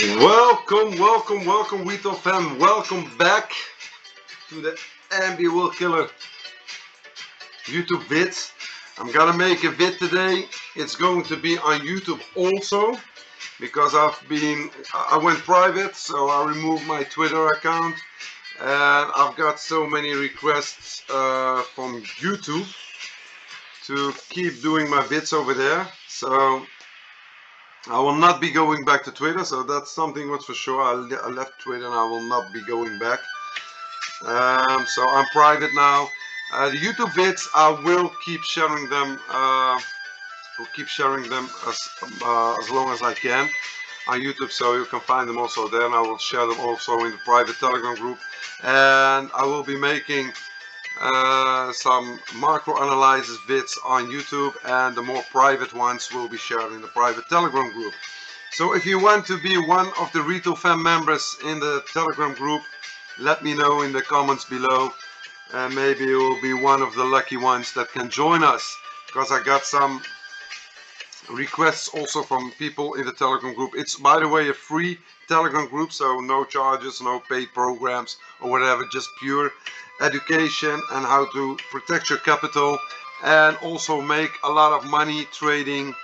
Welcome, Wito fam. Welcome back to the MW Killer YouTube vids. I'm gonna make a vid today. It's going to be on YouTube also because I went private, so I removed my Twitter account, and I've got so many requests from YouTube to keep doing my vids over there. So I will not be going back to Twitter, so that's something what's for sure. I left Twitter and I will not be going back. So I'm private now. The YouTube vids, I will keep sharing them. As long as I can on YouTube, so you can find them also there. And I will share them also in the private Telegram group. And I will be making some macro analysis vids on YouTube, and the more private ones will be shared in the private Telegram group. So if you want to be one of the Retail Fan members in the Telegram group, let me know in the comments below, and maybe you will be one of the lucky ones that can join us, because I got some requests also from people in the Telegram group. It's, by the way, a free Telegram group, so no charges, no paid programs or whatever, just pure education and how to protect your capital and also make a lot of money trading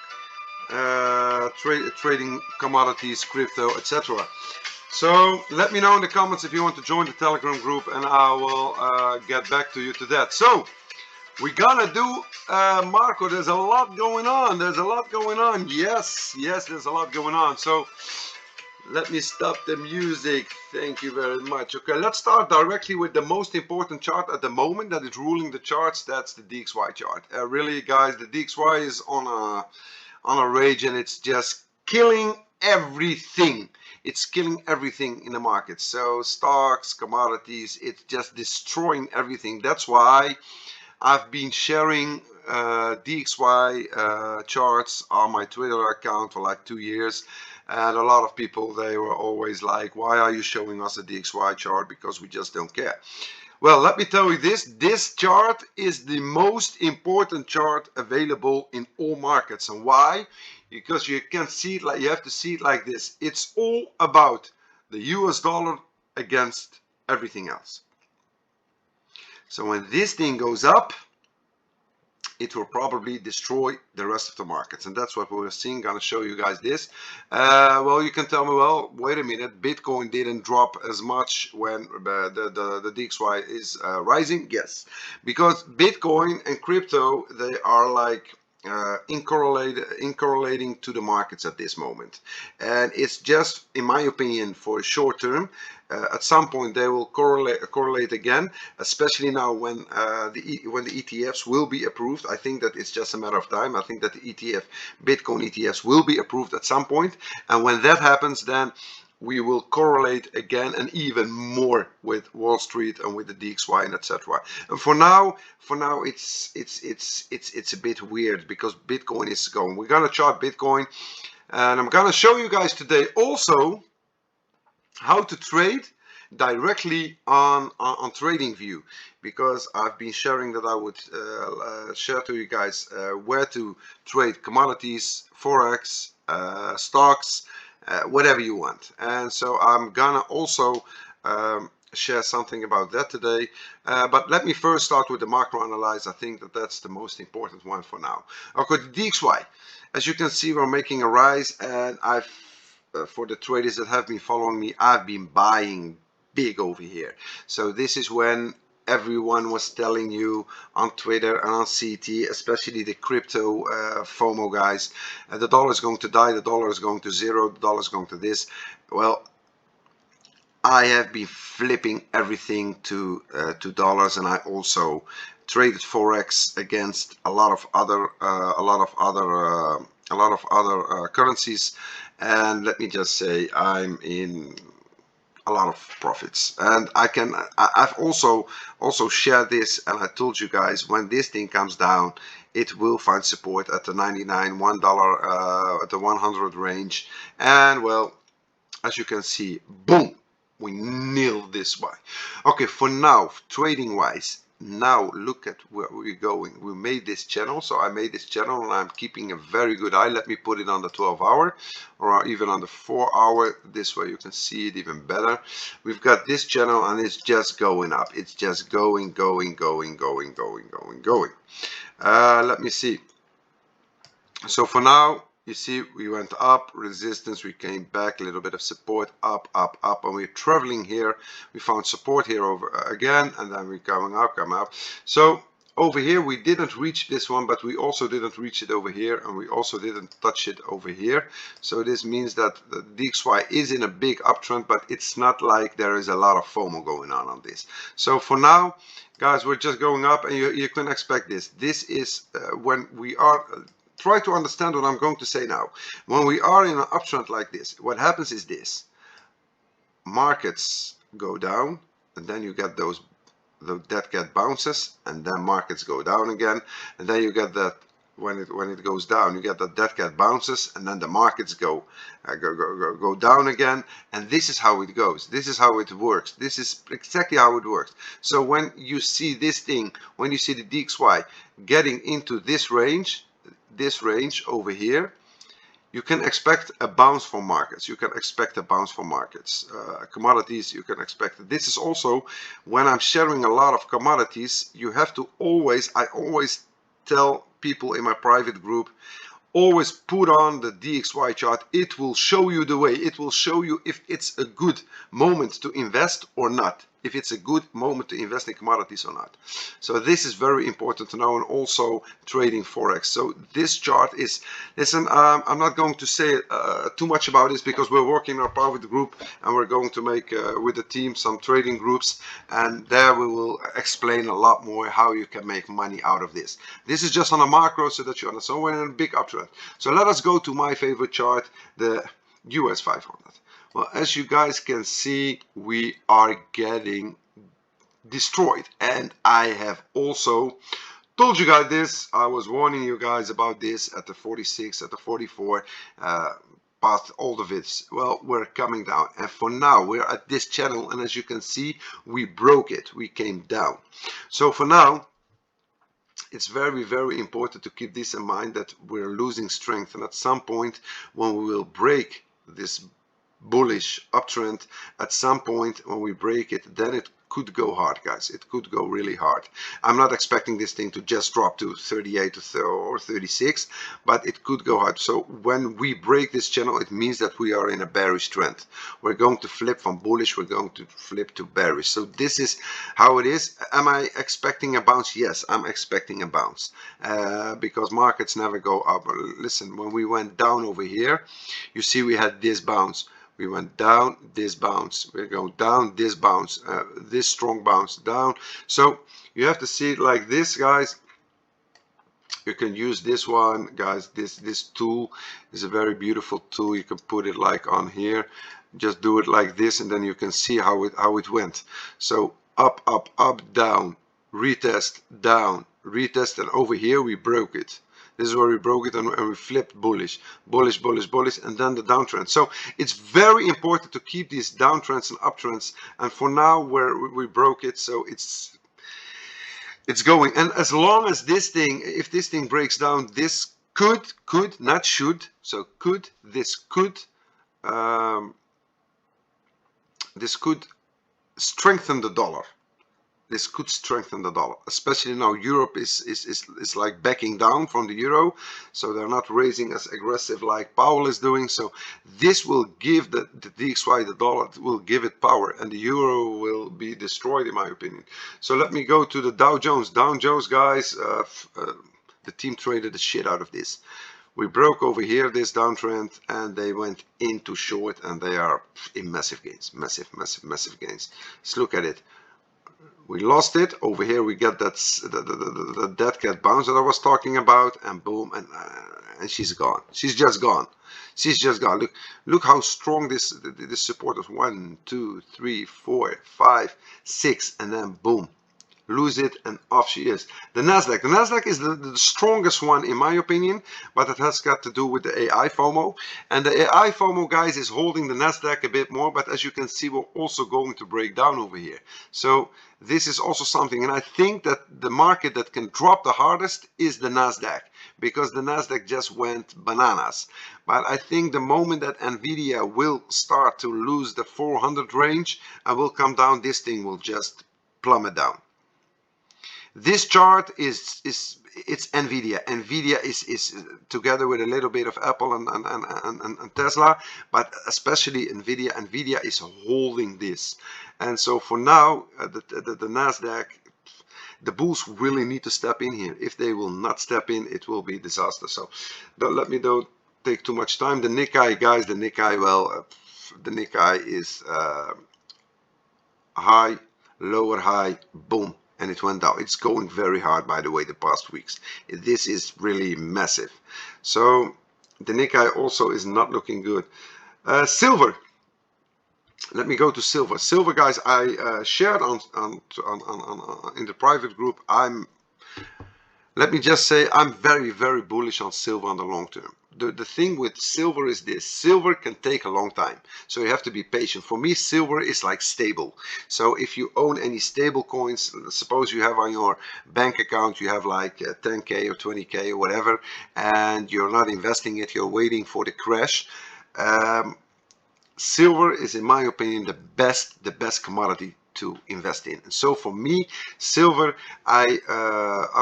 trading commodities, crypto, etc. So let me know in the comments if you want to join the Telegram group, and I will get back to you to that. So we're gonna do Marco. There's a lot going on. Yes, there's a lot going on. So let me stop the music. Thank you very much. Okay, let's start directly with the most important chart at the moment that is ruling the charts. That's the DXY chart. Really, guys, the DXY is on a rage, and it's just killing everything. It's killing everything in the market. So stocks, commodities, it's just destroying everything. That's why I've been sharing DXY charts on my Twitter account for like 2 years, and a lot of people, they were always like, why are you showing us a DXY chart? Because we just don't care. Well, let me tell you this chart is the most important chart available in all markets. And why? Because you can see it like, you have to see it like this. It's all about the US dollar against everything else. So when this thing goes up, it will probably destroy the rest of the markets, and that's what we're seeing. Gonna show you guys this. Well, you can tell me, well, wait a minute, Bitcoin didn't drop as much when the DXY is rising. Yes, because Bitcoin and crypto, they are like incorrelating to the markets at this moment, and it's just, in my opinion, for short term. At some point they will correlate again, especially now when the ETFs will be approved. I think that it's just a matter of time. I think that the Bitcoin ETFs will be approved at some point, and when that happens, then we will correlate again and even more with Wall Street and with the DXY and etc. And for now it's a bit weird because Bitcoin is going. We're gonna chart Bitcoin, and I'm gonna show you guys today also how to trade directly on Tradingview, because I've been sharing that I would share to you guys where to trade commodities, forex, stocks, whatever you want. And so I'm gonna also share something about that today, but let me first start with the macro analyze. I think that that's the most important one for now. Okay, the DXY, as you can see, we're making a rise, and I've for the traders that have been following me, I've been buying big over here. So this is when everyone was telling you on Twitter and on CT, especially the crypto FOMO guys, the dollar is going to die, the dollar is going to zero, the dollar is going to this. Well, I have been flipping everything to dollars, and I also traded forex against a lot of other currencies, and let me just say I'm in a lot of profits. And I've also shared this, and I told you guys, when this thing comes down, it will find support at the 99, $1 at the 100 range, and well, as you can see, boom, we nailed this one. Okay, for now, trading wise, now look at where we're going. We made this channel, so I made this channel and I'm keeping a very good eye. Let me put it on the 12-hour or even on the 4-hour. This way you can see it even better. We've got this channel and it's just going up. It's just going. Let me see. So for now, you see we went up, resistance, we came back, a little bit of support, up, and we're traveling here. We found support here over again, and then we're coming up, So over here we didn't reach this one, but we also didn't reach it over here, and we also didn't touch it over here. So this means that the DXY is in a big uptrend, but it's not like there is a lot of FOMO going on this. So for now, guys, we're just going up, and you can expect this. This is when we are try to understand what I'm going to say now. When we are in an uptrend like this, what happens is this: markets go down, and then you get those dead cat bounces, and then markets go down again, and then you get that when it goes down, you get that dead cat bounces, and then the markets go down again, and this is how it goes. This is how it works. This is exactly how it works. So when you see this thing, when you see the DXY getting into this range over here, you can expect a bounce from markets. You can expect a bounce from markets. Commodities, you can expect it. This is also when I'm sharing a lot of commodities, you have to always, I always tell people in my private group, always put on the DXY chart. It will show you the way. It will show you if it's a good moment to invest or not. If it's a good moment to invest in commodities or not. So this is very important to know, and also trading Forex. So this chart is, listen, I'm not going to say too much about this because we're working in our private group and we're going to make with the team some trading groups, and there we will explain a lot more how you can make money out of this. This is just on a macro so that you understand we're in a big uptrend. So let us go to my favorite chart, the US 500. Well, as you guys can see, we are getting destroyed, and I have also told you guys this. I was warning you guys about this at the 46, at the 44, past all the vids. Well, we're coming down, and for now we're at this channel, and as you can see, we broke it. We came down. So for now, it's very, very important to keep this in mind, that we're losing strength, and at some point when we will break this bullish uptrend, at some point when we break it, then it could go hard, guys. It could go really hard. I'm not expecting this thing to just drop to 38 or 36, but it could go hard. So when we break this channel, it means that we are in a bearish trend. We're going to flip from bullish, we're going to flip to bearish. So this is how it is. Am I expecting a bounce? Yes, I'm expecting a bounce because markets never go up. Listen, when we went down over here, you see we had this bounce. We went down, this bounce, we're going down, this bounce, this strong bounce down. So you have to see it like this, guys. You can use this one, guys. This tool is a very beautiful tool. You can put it like on here, just do it like this, and then you can see how it went. So up, down, retest, down, retest, and over here we broke it. This is where we broke it, and we flipped bullish, and then the downtrend. So it's very important to keep these downtrends and uptrends. And for now, where we broke it, so it's going. And as long as this thing, if this thing breaks down, this could, not should. So this could strengthen the dollar. This could strengthen the dollar, especially now Europe is like backing down from the euro, so they're not raising as aggressive like Powell is doing. So this will give the DXY, the dollar, will give it power, and the euro will be destroyed, in my opinion. So let me go to the Dow Jones. Dow Jones, guys, the team traded the shit out of this. We broke over here this downtrend, and they went into short, and they are in massive gains, massive gains. Let's look at it. We lost it over here. We get that the dead cat bounce that I was talking about, and boom, and she's gone. She's just gone. She's just gone. Look how strong this support is. 1, 2, 3, 4, 5, 6, and then boom, lose it, and off she is. The Nasdaq is the strongest one in my opinion, but it has got to do with the AI FOMO, and the AI FOMO, guys, is holding the Nasdaq a bit more. But as you can see, we're also going to break down over here. So this is also something, and I think that the market that can drop the hardest is the Nasdaq, because the Nasdaq just went bananas. But I think the moment that Nvidia will start to lose the 400 range and will come down, this thing will just plummet down. This chart it's Nvidia. Nvidia is together with a little bit of Apple and Tesla, but especially Nvidia. Nvidia is holding this, and so for now, the Nasdaq, the bulls really need to step in here. If they will not step in, it will be disaster. So don't take too much time. The Nikkei, guys, the Nikkei, well, the Nikkei is high, lower high, boom, and it went down. It's going very hard, by the way, the past weeks. This is really massive. So the Nikkei also is not looking good. Silver. Let me go to silver. Silver, guys, I shared on in the private group. Let me just say, I'm very, very bullish on silver on the long term. The thing with silver is this: silver can take a long time, so you have to be patient. For me, silver is like stable. So if you own any stable coins, suppose you have on your bank account, you have like 10K or 20K or whatever, and you're not investing it, you're waiting for the crash. Silver is, in my opinion, the best commodity to invest in. And so for me, silver, I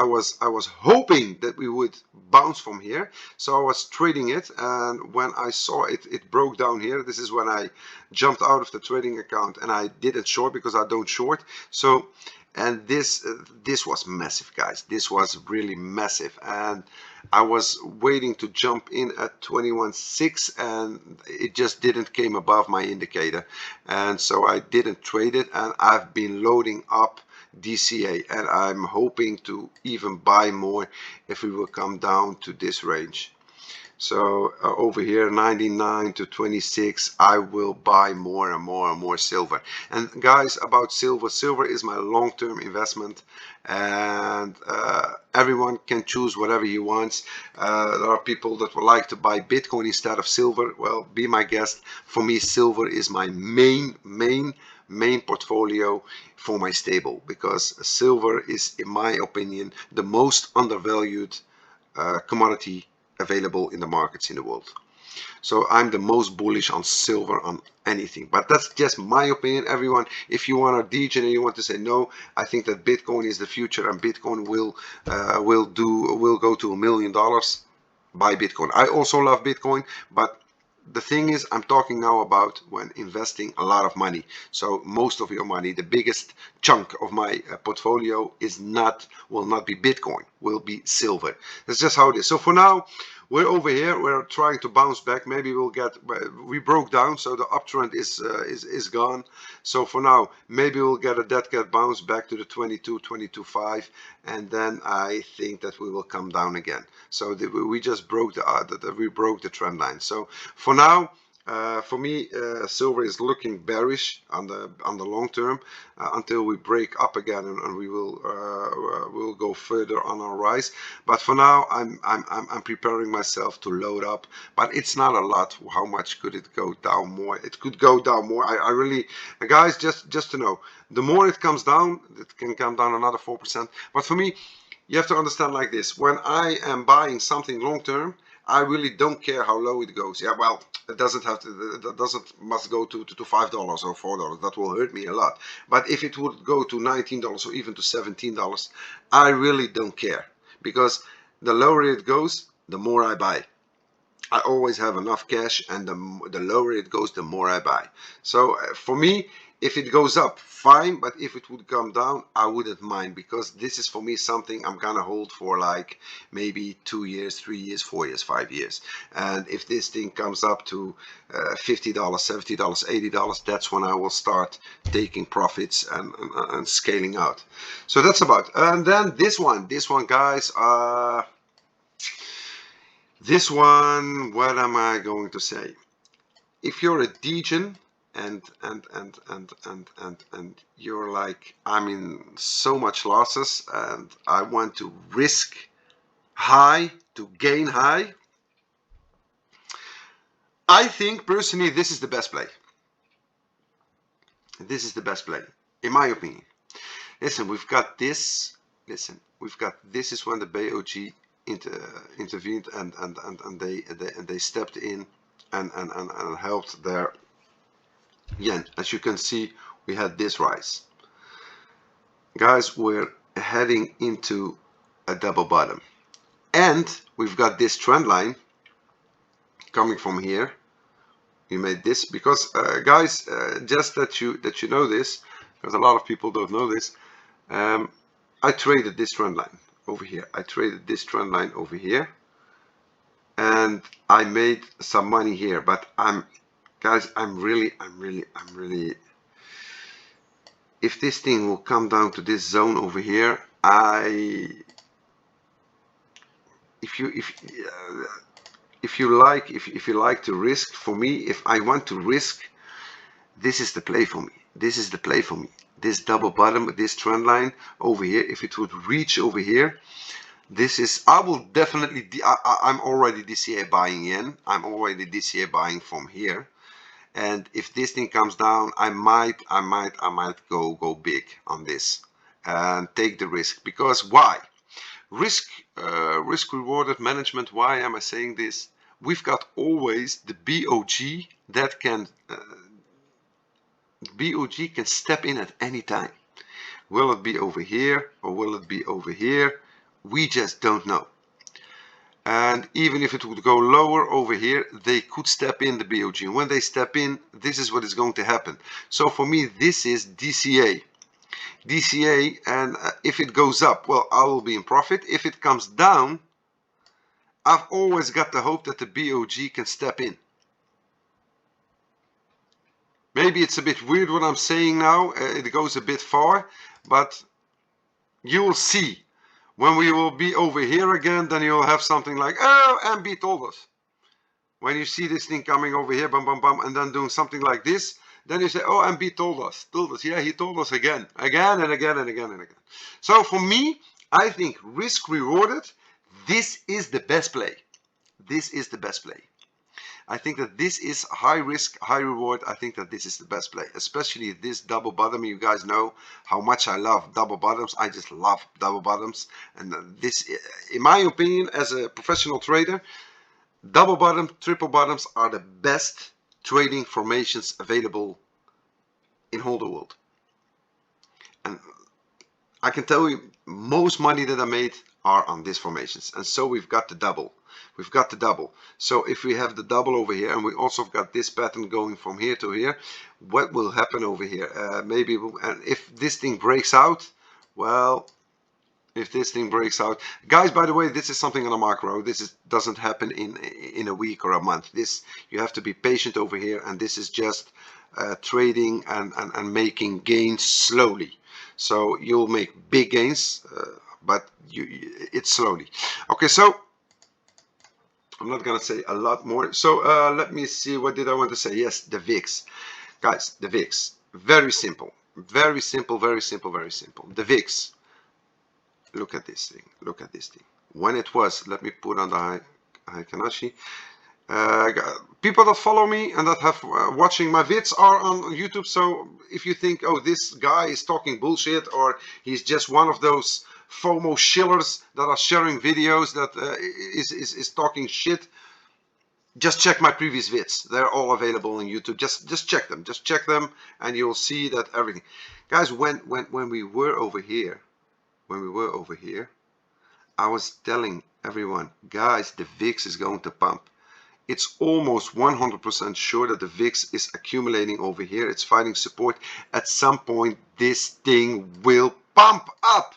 was hoping that we would bounce from here, so I was trading it, and when I saw it broke down here, this is when I jumped out of the trading account and I didn't short, because I don't short. So, and this was massive, guys. This was really massive, and I was waiting to jump in at 21.6, and it just didn't came above my indicator, and so I didn't trade it, and I've been loading up DCA, and I'm hoping to even buy more if we will come down to this range. So over here, 99 to 26, I will buy more and more and more silver. And guys, about silver, silver is my long-term investment, and everyone can choose whatever he wants. There are people that would like to buy Bitcoin instead of silver. Well, be my guest. For me, silver is my main portfolio for my stable, because silver is, in my opinion, the most undervalued commodity available in the markets in the world. So I'm the most bullish on silver on anything, but that's just my opinion. Everyone, if you want to DJ and you want to say no, I think that Bitcoin is the future, and Bitcoin will go to $1 million. Buy Bitcoin. I also love Bitcoin, but the thing is, I'm talking now about when investing a lot of money. So most of your money, the biggest chunk of my portfolio will not be Bitcoin, will be silver. That's just how it is. So for now, we're over here. We're trying to bounce back. Maybe we broke down, so the uptrend is gone. So for now, maybe we'll get a dead cat bounce back to the 22.5, and then I think that we will come down again. So we just broke the trend line. So for now, for me, silver is looking bearish on the long term until we break up again, and we will go further on our rise. But for now, I'm preparing myself to load up. But it's not a lot. How much could it go down more? It could go down more. I really, guys, just to know, the more it comes down, it can come down another 4%. But for me, you have to understand like this: when I am buying something long term, I really don't care how low it goes. Yeah, well, it must go to $5 or $4. That will hurt me a lot. But if it would go to $19 or even to $17, I really don't care, because the lower it goes, the more I buy. I always have enough cash, and the lower it goes, the more I buy. So for me, if it goes up, fine, but if it would come down, I wouldn't mind, because this is for me something I'm gonna hold for like maybe 2 years, 3 years, 4 years, 5 years. And if this thing comes up to $50, $70, $80, that's when I will start taking profits and scaling out. So that's about. And then this one, guys, this one, what am I going to say? If you're a degen and you're like, I'm in so much losses and I want to risk high to gain high, I think personally this is the best play. This is the best play, in my opinion. Listen, we've got this. Listen, we've got this is when the BOG intervened and they stepped in and helped their yen. As you can see, we had this rise. Guys, we're heading into a double bottom, and we've got this trend line coming from here. We made this because guys, just that you know this, because a lot of people don't know this. I traded this trend line over here. I traded this trend line over here, and I made some money here. But guys, I'm really. If this thing will come down to this zone over here, if you like to risk, for me, if I want to risk, this is the play for me. This is the play for me. This double bottom, this trend line over here, if it would reach over here, this is, I will definitely, I'm already DCA buying yen. I'm already DCA buying from here. And if this thing comes down, I might go big on this and take the risk. Because why? Risk rewarded management. Why am I saying this? We've got always the BOG that can step in at any time. Will it be over here or will it be over here? We just don't know. And even if it would go lower over here, they could step in, the BOG. And when they step in, this is what is going to happen. So for me, this is DCA. DCA, and if it goes up, well, I will be in profit. If it comes down, I've always got the hope that the BOG can step in. Maybe it's a bit weird what I'm saying now. It goes a bit far, but you will see. When we will be over here again, then you'll have something like, oh, MB told us. When you see this thing coming over here, bum, bum, bum, and then doing something like this, then you say, oh, MB told us. Yeah, he told us again and again. So for me, I think risk rewarded, this is the best play. This is the best play. I think that this is high risk, high reward. I think that this is the best play, especially this double bottom. You guys know how much I love double bottoms. I just love double bottoms. And this, in my opinion, as a professional trader, double bottom, triple bottoms are the best trading formations available in whole the world. And I can tell you, most money that I made are on these formations. And so we've got the double. We've got the double. So if we have the double over here, and we also got this pattern going from here to here, what will happen over here? Maybe, and if this thing breaks out, well, if this thing breaks out, guys, by the way, this is something on a macro. Doesn't happen in a week or a month. This, you have to be patient over here, and this is just trading and making gains slowly. So you'll make big gains, but it's slowly. Okay, so I'm not gonna say a lot more. So let me see, what did I want to say? Yes, the VIX. Guys, the VIX, very simple. Very simple. The VIX, look at this thing, when it was, let me put on the high Kanashi. People that follow me and that have watching my vids are on YouTube. So if you think, oh, this guy is talking bullshit, or he's just one of those FOMO shillers that are sharing videos that is talking shit, just check my previous vids. They're all available on YouTube. Just check them, and you'll see that everything. Guys, when we were over here, I was telling everyone, guys, the VIX is going to pump. It's almost 100% sure that the VIX is accumulating over here. It's finding support. At some point, this thing will pump up.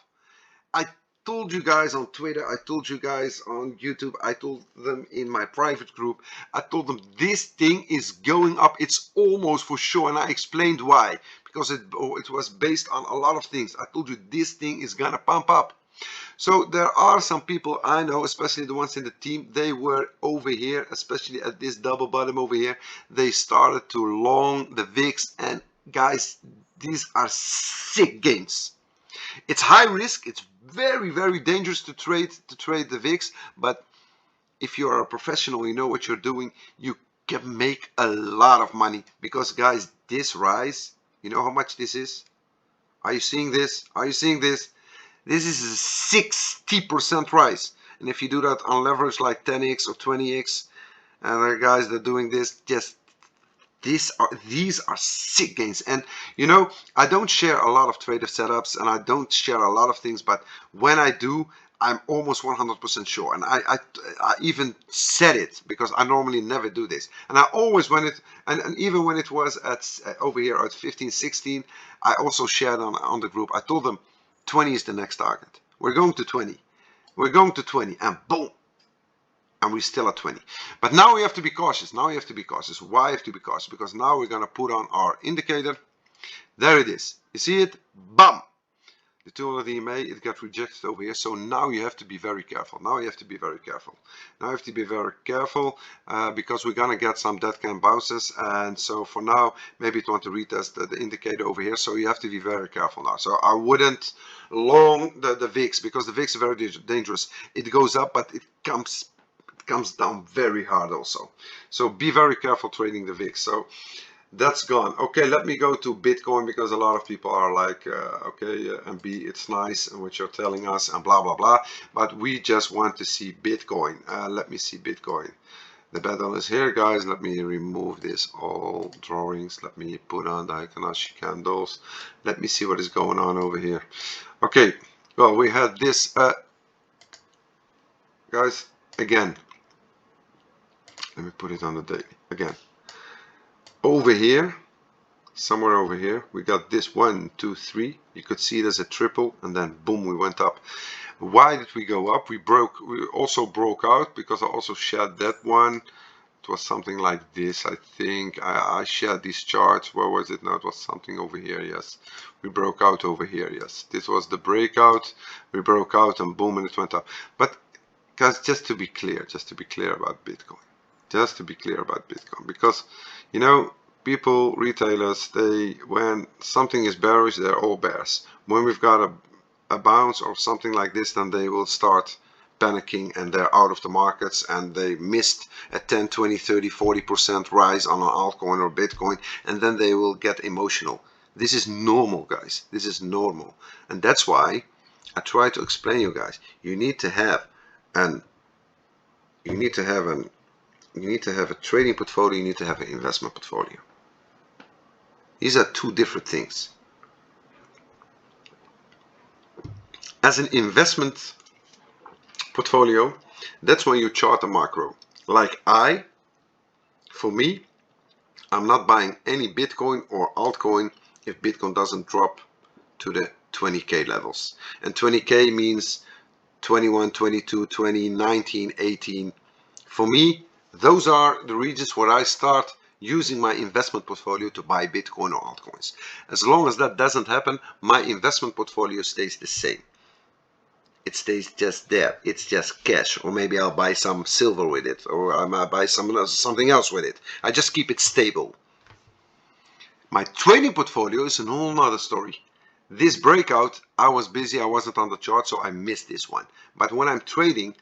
I told you guys on Twitter, I told you guys on YouTube, I told them in my private group, I told them this thing is going up. It's almost for sure, and I explained why. Because it was based on a lot of things. I told you this thing is gonna pump up. So there are some people I know, especially the ones in the team, they were over here, especially at this double bottom over here. They started to long the VIX, and guys, these are sick gains. It's high risk. It's very, very dangerous to trade the VIX. But if you are a professional, you know what you're doing, you can make a lot of money. Because guys, this rise, you know how much this is? Are you seeing this? Are you seeing this? This is a 60% rise. And if you do that on leverage like 10x or 20x, and the guys that are doing this, just these are sick gains. And you know, I don't share a lot of trader setups and I don't share a lot of things, but when I do, I'm almost 100% sure. And I even said it, because I normally never do this. And I always, when it, and even when it was at over here at 15, 16, I also shared on the group. I told them 20 is the next target. We're going to 20. We're going to 20, and boom. And we're still at 20. But now we have to be cautious. Now we have to be cautious. Why have to be cautious? Because now we're going to put on our indicator. There it is. You see it? Bam! The 200 EMA, it got rejected over here. So now you have to be very careful. Now you have to be very careful. Now you have to be very careful because we're going to get some dead can bounces. And so for now, maybe it want to retest the indicator over here. So you have to be very careful now. So I wouldn't long the VIX, because the VIX is very dangerous. It goes up, but it comes down very hard also. So be very careful trading the VIX. So that's gone. Okay, let me go to Bitcoin, because a lot of people are like, okay, MB, it's nice and what you're telling us and blah, blah, blah. But we just want to see Bitcoin. Let me see Bitcoin. The battle is here, guys. Let me remove this all drawings. Let me put on the Fibonacci candles. Let me see what is going on over here. Okay, well, we had this, guys, again. Let me put it on the daily again. Over here, somewhere over here, we got this 1, 2, 3. You could see it as a triple, and then boom, we went up. Why did we go up? We also broke out, because I also shared that one. It was something like this, I think. I shared these charts. Where was it now? It was something over here, yes. We broke out over here, yes. This was the breakout. We broke out and boom, and it went up. But guys, just to be clear about Bitcoin. Just to be clear about Bitcoin, because you know, people, retailers, they, when something is bearish, they're all bears. When we've got a bounce or something like this, then they will start panicking and they're out of the markets, and they missed a 10, 20, 30, 40% rise on an altcoin or Bitcoin, and then they will get emotional. This is normal, guys. This is normal. And that's why I try to explain you guys. You need to have a trading portfolio, you need to have an investment portfolio. These are two different things. As an investment portfolio, that's when you chart a macro. Like for me, I'm not buying any Bitcoin or altcoin if Bitcoin doesn't drop to the 20k levels. And 20k means 21, 22, 20, 19, 18. For me, those are the regions where I start using my investment portfolio to buy Bitcoin or altcoins. As long as that doesn't happen, my investment portfolio stays the same. It stays just there. It's just cash, or maybe I'll buy some silver with it, or I might buy something else with it. I just keep it stable. My trading portfolio is a whole nother story. This breakout, I was busy, I wasn't on the chart, so I missed this one. But when I'm trading,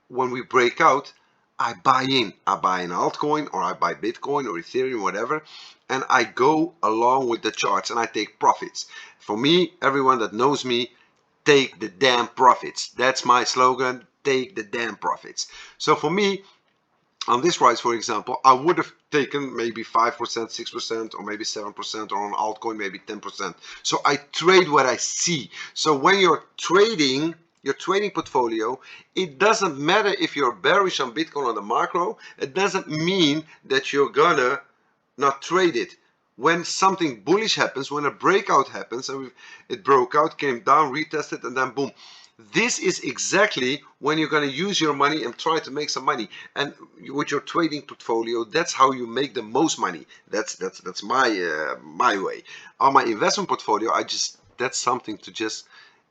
when we break out, I buy in. I buy an altcoin, or I buy Bitcoin or Ethereum, whatever, and I go along with the charts and I take profits. For me, everyone that knows me, take the damn profits. That's my slogan, take the damn profits. So for me, on this rise, for example, I would have taken maybe 5%, 6%, or maybe 7%, or on altcoin, maybe 10%. So I trade what I see. So when you're trading your trading portfolio, it doesn't matter if you're bearish on Bitcoin on the macro. It doesn't mean that you're gonna not trade it. When something bullish happens, when a breakout happens, and it broke out, came down, retested, and then boom. This is exactly when you're going to use your money and try to make some money. And with your trading portfolio, that's how you make the most money. That's my way. On my investment portfolio, that's something to just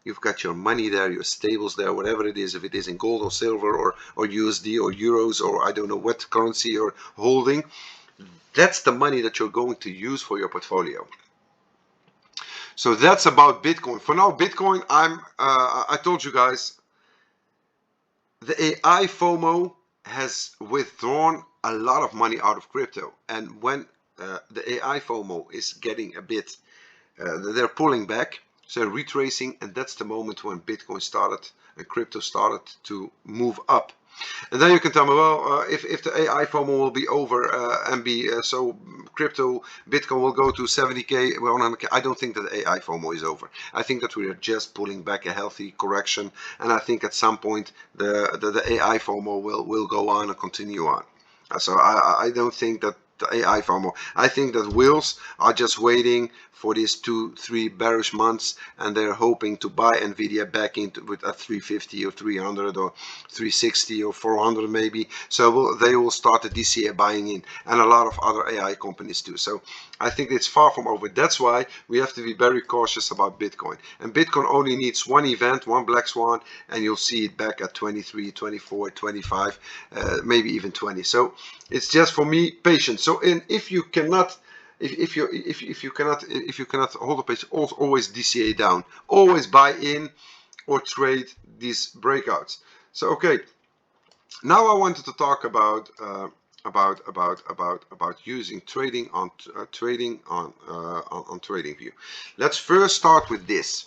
You've got your money there, your stables there, whatever it is, if it is in gold or silver or USD or euros or I don't know what currency you're holding. That's the money that you're going to use for your portfolio. So that's about Bitcoin. For now, Bitcoin, I told you guys, the AI FOMO has withdrawn a lot of money out of crypto. And when the AI FOMO is getting a bit, they're pulling back, so they're retracing, and that's the moment when Bitcoin started and crypto started to move up. And then you can tell me, well, if the AI FOMO will be over and be so crypto, Bitcoin will go to 70K, 100K. I don't think that the AI FOMO is over. I think that we are just pulling back a healthy correction, and I think at some point the AI FOMO will go on and continue on. So I don't think that the AI FOMO. I think that whales are just waiting for these 2-3 bearish months, and they're hoping to buy Nvidia back into with at 350 or 300 or 360 or 400 maybe. So they will start the DCA buying in, and a lot of other AI companies too. So I think it's far from over. That's why we have to be very cautious about Bitcoin. And Bitcoin only needs one event, one black swan, and you'll see it back at 23, 24, 25, maybe even 20. So it's just, for me, patience. So if you cannot hold a pace, always DCA down, always buy in or trade these breakouts. So okay, now I wanted to talk about using trading on TradingView. Let's first start with this.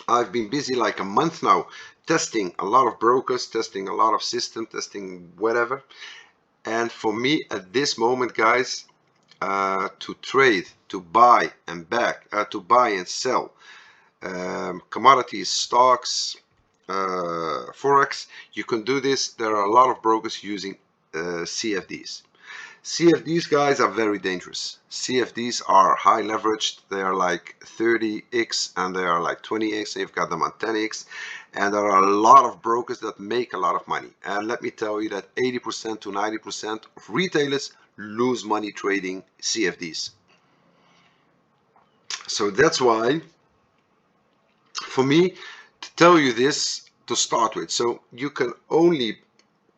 I've been busy like a month now testing a lot of brokers, testing a lot of systems, testing whatever. And for me at this moment, guys, to trade, to buy and to buy and sell commodities, stocks, forex, you can do this. There are a lot of brokers using CFDs. CFDs, guys, are very dangerous. CFDs are high leveraged. They are like 30x and they are like 20x. You've got them on 10x, and there are a lot of brokers that make a lot of money. And let me tell you that 80% to 90% of retailers lose money trading CFDs. So that's why, for me, to tell you this to start with, so you can only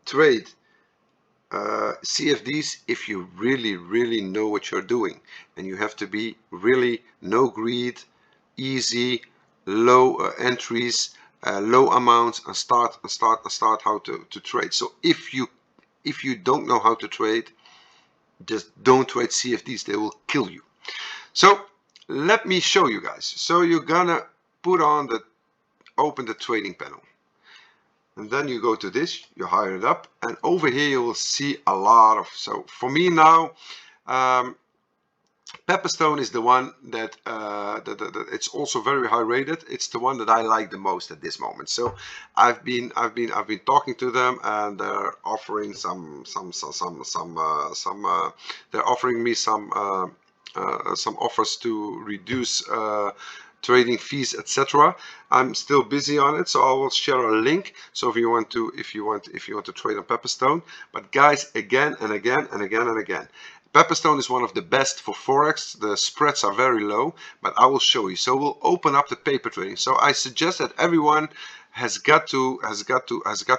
trade CFDs if you really know what you're doing, and you have to be really no greed, easy, low entries, low amounts, and start how to trade. So if you don't know how to trade, just don't trade CFDs. They will kill you. So let me show you guys. So you're gonna open the trading panel. And then you go to this, you hire it up, and over here you will see a lot of, so for me now, Pepperstone is the one that, it's also very high rated. It's the one that I like the most at this moment. So I've been talking to them, and they're offering they're offering me some offers to reduce trading fees, etc. I'm still busy on it, so I will share a link. So if you want to trade on Pepperstone. But guys, again and again and again and again, Pepperstone is one of the best for forex. The spreads are very low, but I will show you. So we'll open up the paper trading. So I suggest that everyone has got to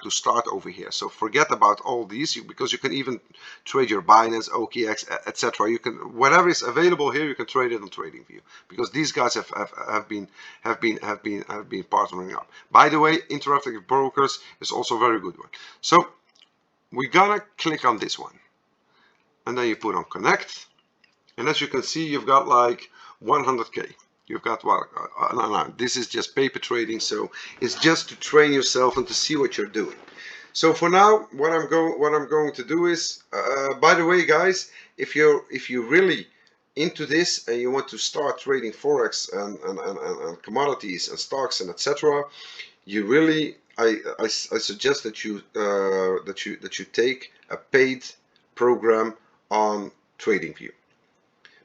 start over here. So forget about all these, because you can even trade your Binance, OKX, etc. You can, whatever is available here, you can trade it on TradingView, because these guys have been partnering up. By the way, Interactive Brokers is also a very good one. So we're gonna click on this one, and then you put on connect, and as you can see, you've got like 100K. You've got what? No, this is just paper trading, so it's just to train yourself and to see what you're doing. So for now, what I'm going to do is, by the way, guys, if you're really into this and you want to start trading forex and commodities and stocks and etc., you really, I suggest that you take a paid program on TradingView,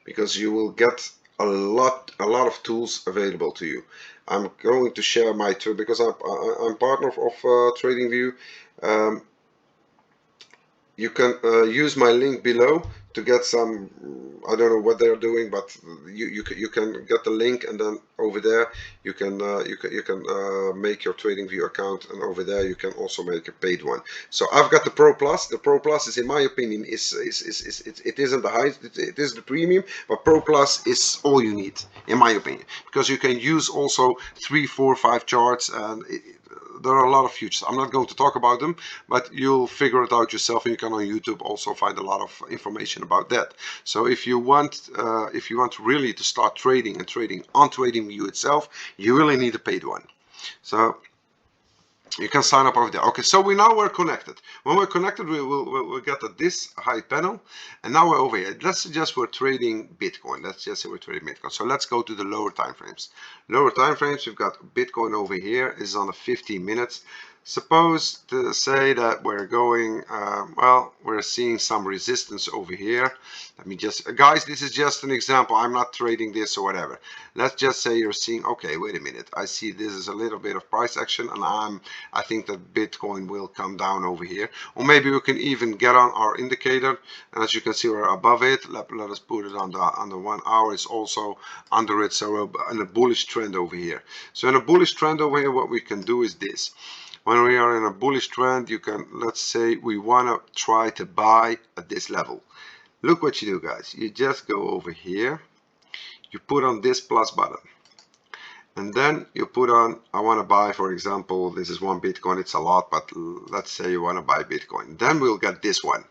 because you will get a lot of tools available to you. I'm going to share my tool, because I'm partner of TradingView. You can use my link below to get some, I don't know what they're doing, but you can get the link, and then over there you can make your TradingView account, and over there you can also make a paid one. So I've got the Pro Plus. The Pro Plus is, in my opinion, it isn't the highest, it is the premium, but Pro Plus is all you need, in my opinion, because you can use also 3, 4, 5 charts, and there are a lot of futures. I'm not going to talk about them, but you'll figure it out yourself, and you can on YouTube also find a lot of information about that. So if you want really to start trading and trading on TradingView itself, you really need a paid one. So you can sign up over there. Okay, so we're connected. When we're connected, we'll get at this high panel, and now we're over here. Let's suggest we're trading Bitcoin. Let's just say we're trading Bitcoin. So let's go to the lower time frames. Lower time frames, we've got Bitcoin over here. Is on a 15 minutes. Suppose to say that we're going, well, we're seeing some resistance over here. Let me just, guys, this is just an example. I'm not trading this or whatever. Let's just say you're seeing, okay, wait a minute. I see this is a little bit of price action, and I think that Bitcoin will come down over here. Or maybe we can even get on our indicator, and as you can see, we're above it. Let us put it on the 1 hour. It's also under it, so we're in a bullish trend over here. So in a bullish trend over here, what we can do is this. When we are in a bullish trend, you can, let's say we want to try to buy at this level. Look what you do, guys. You just go over here, you put on this plus button, and then you put on, I want to buy, for example, this is 1 Bitcoin. It's a lot, but let's say you want to buy Bitcoin. Then we'll get this one.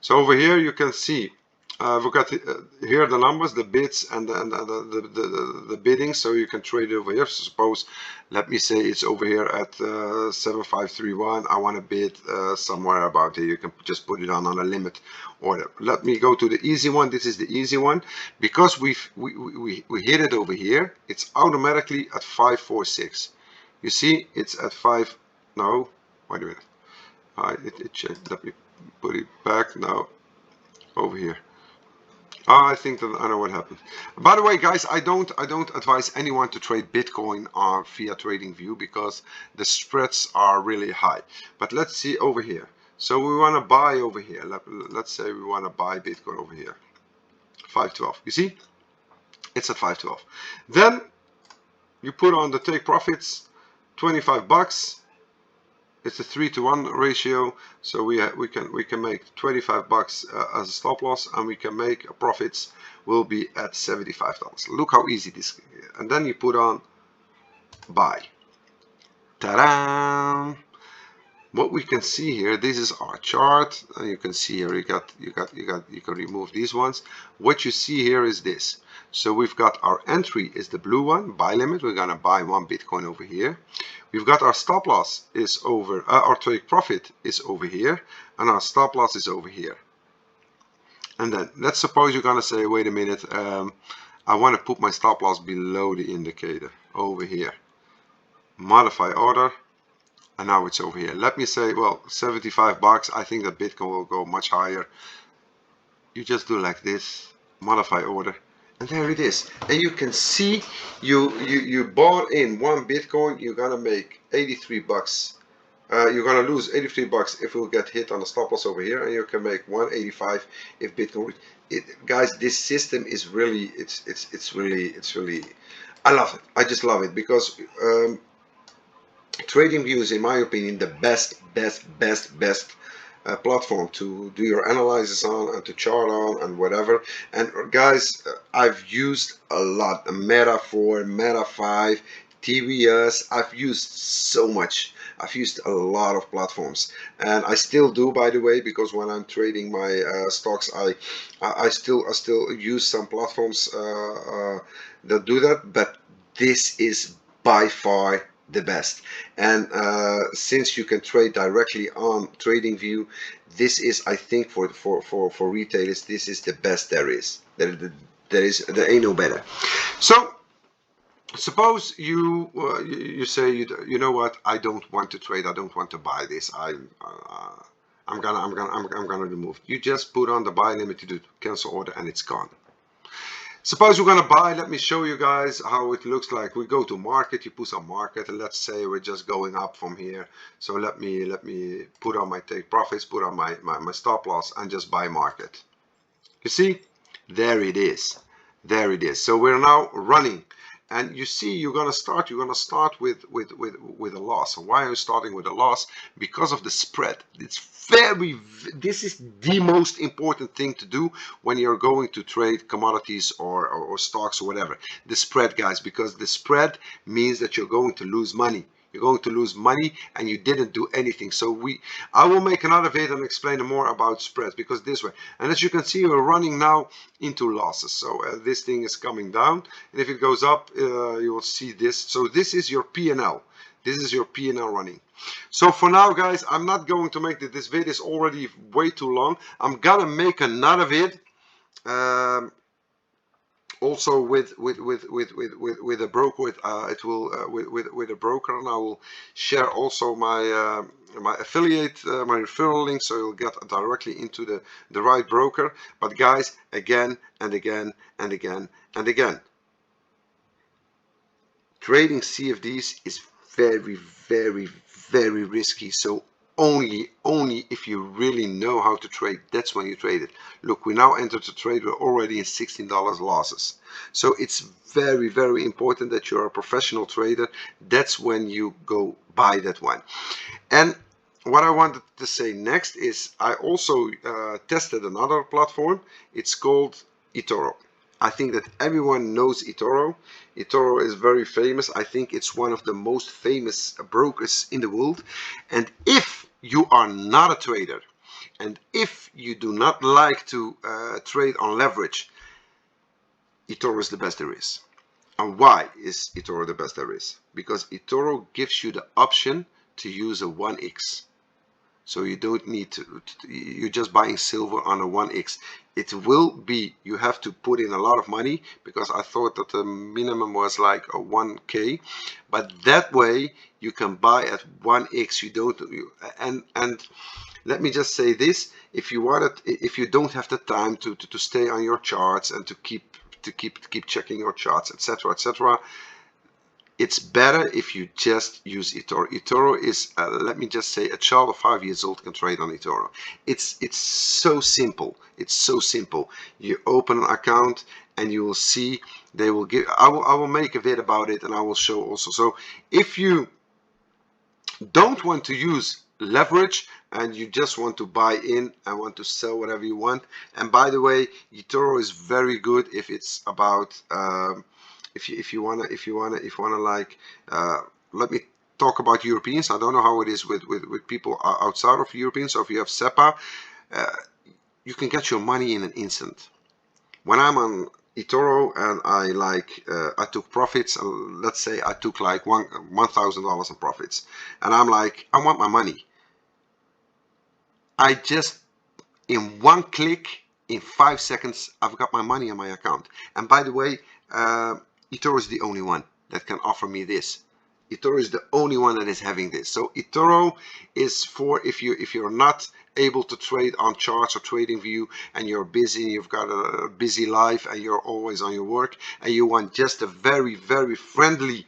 So over here you can see we've got here the numbers, the bids, and the bidding, so you can trade it over here. So suppose, let me say it's over here at 7531. I want to bid somewhere about here. You can just put it on a limit order. Let me go to the easy one. This is the easy one, because we hit it over here. It's automatically at 546. You see, it's at 5. No, wait a minute. It changed. Let me put it back now. Over here. I think that I know what happened. By the way, guys, I don't advise anyone to trade Bitcoin via TradingView, because the spreads are really high. But let's see over here. So we want to buy over here. Let's say we want to buy Bitcoin over here. 512. You see? It's at 512. Then you put on the take profits, 25 bucks. It's a 3-to-1 ratio, so we can make 25 bucks as a stop loss, and we can make profits will be at $75. Look how easy this is. And then you put on buy. Ta-da! What we can see here, this is our chart, and you can see here you can remove these ones. What you see here is this. So we've got our entry is the blue one, buy limit. We're gonna buy 1 Bitcoin over here. We've got our stop loss is over, our take profit is over here, and our stop loss is over here. And then let's suppose you're gonna say, wait a minute, I want to put my stop loss below the indicator over here. Modify order, and now it's over here. Let me say, well, 75 bucks. I think that Bitcoin will go much higher. You just do like this, modify order. And there it is. And you can see you bought in 1 Bitcoin. You're gonna make 83 bucks. You're gonna lose 83 bucks if we'll get hit on the stop loss over here, and you can make 185 if Bitcoin. Guys, this system is really it's really I love it. I just love it, because TradingView is, in my opinion, the best platform to do your analysis on, and to chart on, and whatever. And guys, I've used a lot, Meta 4, Meta 5, TVS. I've used so much. I've used a lot of platforms, and I still do, by the way, because when I'm trading my stocks, I still use some platforms that do that. But this is by far the best. And since you can trade directly on TradingView, this is, I think, for retailers, this is the best there is. There ain't no better. So suppose you say, you know what, I don't want to trade, I don't want to buy this, I'm gonna remove. You just put on the buy limit to do cancel order, and it's gone. Suppose we're gonna buy. Let me show you guys how it looks like. We go to market, you put on market, and let's say we're just going up from here. So let me put on my take profits, put on my stop loss, and just buy market. You see, there it is. There it is. So we're now running, and you see you're gonna start with a loss. And why are you starting with a loss? Because of the spread. This is the most important thing to do when you're going to trade commodities or stocks or whatever. The spread, guys, because the spread means that you're going to lose money. You're going to lose money and you didn't do anything. So I will make another video and explain more about spreads, because this way, and as you can see, we're running now into losses. So this thing is coming down, and if it goes up, you will see this. So this is your P&L. This is your P&L running. So for now, guys, I'm not going to make this video is already way too long. I'm gonna make another vid. Also with a broker, with a broker, and I will share also my my affiliate, my referral link, so you'll get directly into the right broker. But guys, again and again and again and again, trading CFDs is very risky. So only if you really know how to trade, that's when you trade it. Look, we now entered the trade, we're already in $16 losses. So it's very important that you're a professional trader. That's when you go buy that one. And what I wanted to say next is I also tested another platform. It's called eToro. I think that everyone knows eToro. eToro is very famous. I think it's one of the most famous brokers in the world. And if you are not a trader, and if you do not like to trade on leverage, eToro is the best there is. And why is eToro the best there is? Because eToro gives you the option to use a 1x. So you don't need to, you're just buying silver on a 1x. It will be, you have to put in a lot of money, because I thought that the minimum was like a 1k, but that way you can buy at 1x. You don't, and let me just say this, if you want it, if you don't have the time to stay on your charts and to keep checking your charts, etc., it's better if you just use eToro. eToro is, let me just say, a child of 5 years old can trade on eToro. It's so simple. It's so simple. You open an account and you will see they will give. I will make a video about it, and I will show also. So if you don't want to use leverage and you just want to buy in and want to sell whatever you want, and by the way, eToro is very good if it's about. If you wanna like, let me talk about Europeans. I don't know how it is with people outside of Europeans. So if you have SEPA, you can get your money in an instant. When I'm on eToro and I took profits, let's say I took like $1,000 in profits, and I'm like, I want my money. I just, in one click, in 5 seconds, I've got my money on my account. And by the way, eToro is the only one that can offer me this. eToro is the only one that is having this. So eToro is for if you're not able to trade on charts or TradingView, and you're busy, you've got a busy life, and you're always on your work, and you want just a very friendly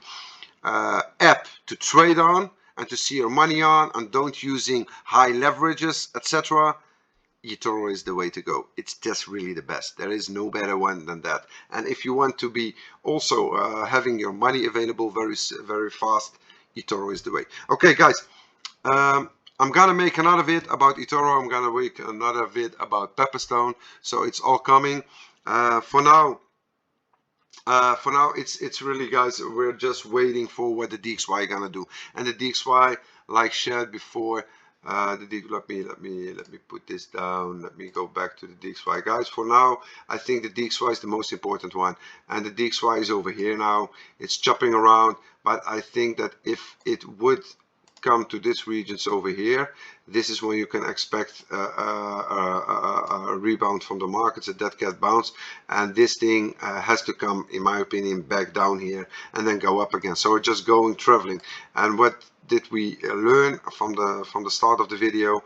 app to trade on and to see your money on, and don't using high leverages, etc. eToro is the way to go. It's just really the best. There is no better one than that. And if you want to be also having your money available very fast, eToro is the way. Okay, guys, I'm gonna make another vid about eToro. I'm gonna make another vid about Pepperstone. So it's all coming. For now, it's really, guys, we're just waiting for what the DXY gonna do. And the DXY, like shared before, let me put this down. Let me go back to the DXY, guys. For now, I think the DXY is the most important one, and the DXY is over here now. It's chopping around, but I think that if it would come to this regions over here, this is when you can expect a rebound from the markets, a dead cat bounce, and this thing has to come, in my opinion, back down here and then go up again. So we're just going traveling. And what did we learn from the start of the video?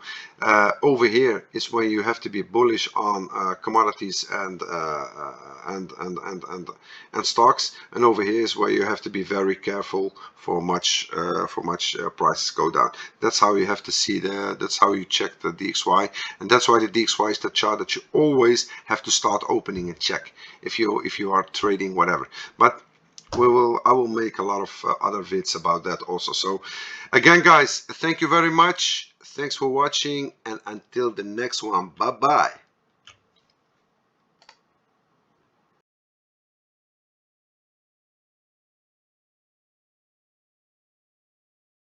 Over here is when you have to be bullish on commodities and stocks, and over here is where you have to be very careful for much prices go down. That's how you have to see that's how you check the DXY, and that's why the DXY is the chart that you always have to start opening and check if you are trading whatever. But I will make a lot of other vids about that also. So again, guys, thank you very much. Thanks for watching, and until the next one, bye bye.